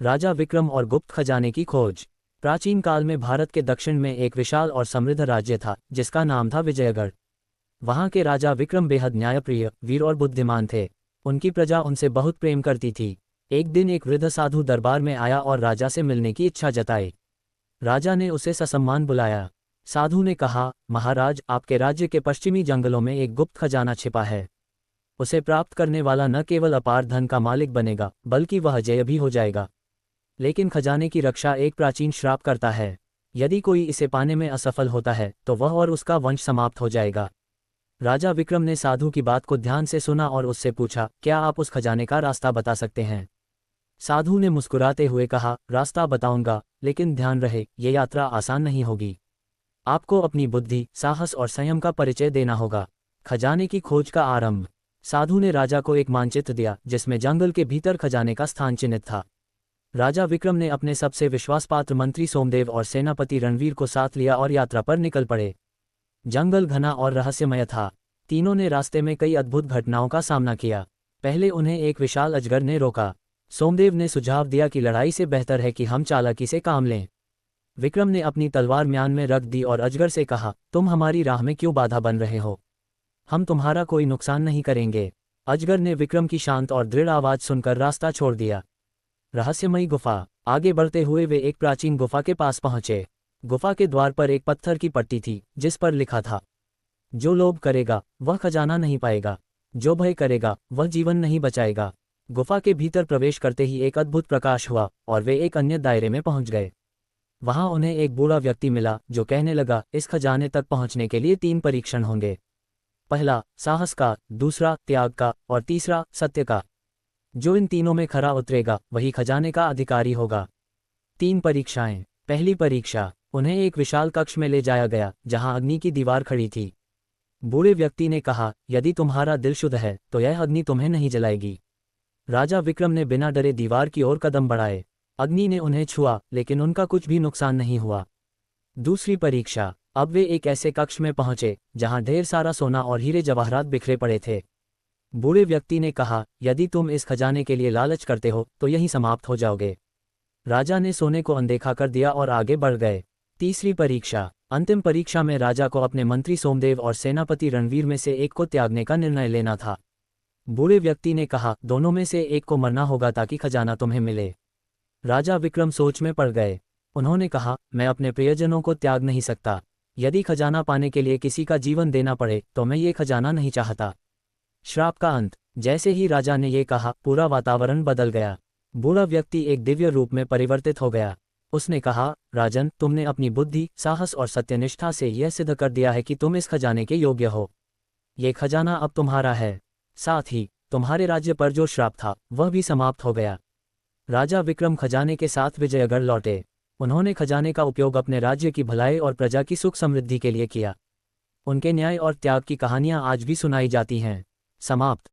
राजा विक्रम और गुप्त खजाने की खोज। प्राचीन काल में भारत के दक्षिण में एक विशाल और समृद्ध राज्य था जिसका नाम था विजयगढ़। वहाँ के राजा विक्रम बेहद न्यायप्रिय, वीर और बुद्धिमान थे। उनकी प्रजा उनसे बहुत प्रेम करती थी। एक दिन एक वृद्ध साधु दरबार में आया और राजा से मिलने की इच्छा जताई। राजा ने उसे ससम्मान बुलाया। साधु ने कहा, महाराज, आपके राज्य के पश्चिमी जंगलों में एक गुप्त खजाना छिपा है। उसे प्राप्त करने वाला न केवल अपार धन का मालिक बनेगा बल्कि वह अजेय भी हो जाएगा। लेकिन खजाने की रक्षा एक प्राचीन श्राप करता है। यदि कोई इसे पाने में असफल होता है तो वह और उसका वंश समाप्त हो जाएगा। राजा विक्रम ने साधु की बात को ध्यान से सुना और उससे पूछा, क्या आप उस खजाने का रास्ता बता सकते हैं? साधु ने मुस्कुराते हुए कहा, रास्ता बताऊंगा, लेकिन ध्यान रहे, ये यात्रा आसान नहीं होगी। आपको अपनी बुद्धि, साहस और संयम का परिचय देना होगा। खजाने की खोज का आरंभ। साधु ने राजा को एक मानचित्र दिया जिसमें जंगल के भीतर खजाने का स्थान चिन्हित था। राजा विक्रम ने अपने सबसे विश्वासपात्र मंत्री सोमदेव और सेनापति रणवीर को साथ लिया और यात्रा पर निकल पड़े। जंगल घना और रहस्यमय था। तीनों ने रास्ते में कई अद्भुत घटनाओं का सामना किया। पहले उन्हें एक विशाल अजगर ने रोका। सोमदेव ने सुझाव दिया कि लड़ाई से बेहतर है कि हम चालाकी से काम लें। विक्रम ने अपनी तलवार म्यान में रख दी और अजगर से कहा, तुम हमारी राह में क्यों बाधा बन रहे हो? हम तुम्हारा कोई नुकसान नहीं करेंगे। अजगर ने विक्रम की शांत और दृढ़ आवाज सुनकर रास्ता छोड़ दिया। रहस्यमयी गुफा। आगे बढ़ते हुए वे एक प्राचीन गुफा के पास पहुंचे। गुफा के द्वार पर एक पत्थर की पट्टी थी जिस पर लिखा था, जो लोभ करेगा वह खजाना नहीं पाएगा, जो भय करेगा वह जीवन नहीं बचाएगा। गुफा के भीतर प्रवेश करते ही एक अद्भुत प्रकाश हुआ और वे एक अन्य दायरे में पहुंच गए। वहां उन्हें एक बूढ़ा व्यक्ति मिला जो कहने लगा, इस खजाने तक पहुंचने के लिए 3 परीक्षण होंगे। पहला साहस का, दूसरा त्याग का और तीसरा सत्य का। जो इन तीनों में खरा उतरेगा वही खजाने का अधिकारी होगा। 3 परीक्षाएं। पहली परीक्षा। उन्हें एक विशाल कक्ष में ले जाया गया जहां अग्नि की दीवार खड़ी थी। बूढ़े व्यक्ति ने कहा, यदि तुम्हारा दिल शुद्ध है तो यह अग्नि तुम्हें नहीं जलाएगी। राजा विक्रम ने बिना डरे दीवार की ओर कदम बढ़ाए। अग्नि ने उन्हें छुआ लेकिन उनका कुछ भी नुकसान नहीं हुआ। दूसरी परीक्षा। अब वे एक ऐसे कक्ष में पहुंचे जहां ढेर सारा सोना और हीरे जवाहरात बिखरे पड़े थे। बूढ़े व्यक्ति ने कहा, यदि तुम इस खजाने के लिए लालच करते हो तो यहीं समाप्त हो जाओगे। राजा ने सोने को अनदेखा कर दिया और आगे बढ़ गए। तीसरी परीक्षा। अंतिम परीक्षा में राजा को अपने मंत्री सोमदेव और सेनापति रणवीर में से एक को त्यागने का निर्णय लेना था। बूढ़े व्यक्ति ने कहा, दोनों में से एक को मरना होगा ताकि खजाना तुम्हें मिले। राजा विक्रम सोच में पड़ गए। उन्होंने कहा, मैं अपने प्रियजनों को त्याग नहीं सकता। यदि खजाना पाने के लिए किसी का जीवन देना पड़े तो मैं ये खजाना नहीं चाहता। श्राप का अंत। जैसे ही राजा ने ये कहा, पूरा वातावरण बदल गया। बूढ़ा व्यक्ति एक दिव्य रूप में परिवर्तित हो गया। उसने कहा, राजन, तुमने अपनी बुद्धि, साहस और सत्यनिष्ठा से यह सिद्ध कर दिया है कि तुम इस खजाने के योग्य हो। ये खजाना अब तुम्हारा है। साथ ही तुम्हारे राज्य पर जो श्राप था वह भी समाप्त हो गया। राजा विक्रम खजाने के साथ विजयगढ़ लौटे। उन्होंने खजाने का उपयोग अपने राज्य की भलाई और प्रजा की सुख समृद्धि के लिए किया। उनके न्याय और त्याग की कहानियां आज भी सुनाई जाती हैं। समाप्त।